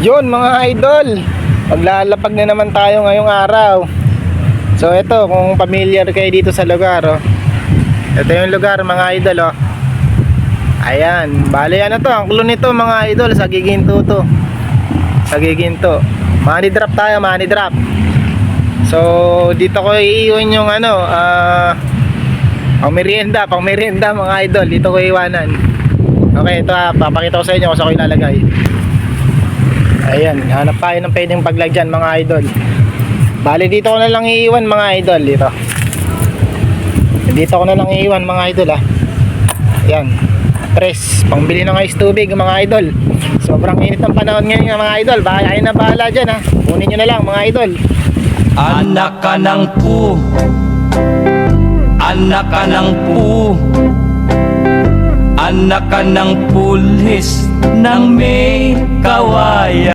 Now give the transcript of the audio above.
Yun mga idol, maglalapag na naman tayo ngayong araw. So ito, kung familiar kayo dito sa lugar, oh. Ito yung lugar mga idol, oh. Ayan, bali ano to, ang clue nito mga idol, sa Giginto to. Sa Giginto. Money drop tayo, money drop. So dito ko iiwan yung ano, pang merienda mga idol. Dito ko iiwanan. Okay, ito papakita ko sa inyo kung saan ko ilalagay. Ayan, hanap tayo ng pwedeng paglagyan mga idol. Bali dito ko na lang iiwan mga idol. Dito ko na lang iiwan mga idol, ah. Ayan, tres, pangbili ng ice tubig mga idol. Sobrang init ng panahon ngayon mga idol. Baka ayun na bahala dyan, ha. Kunin nyo na lang mga idol. Anak ka ng pu, anak ka ng pu, anak ka ng pulis ng May.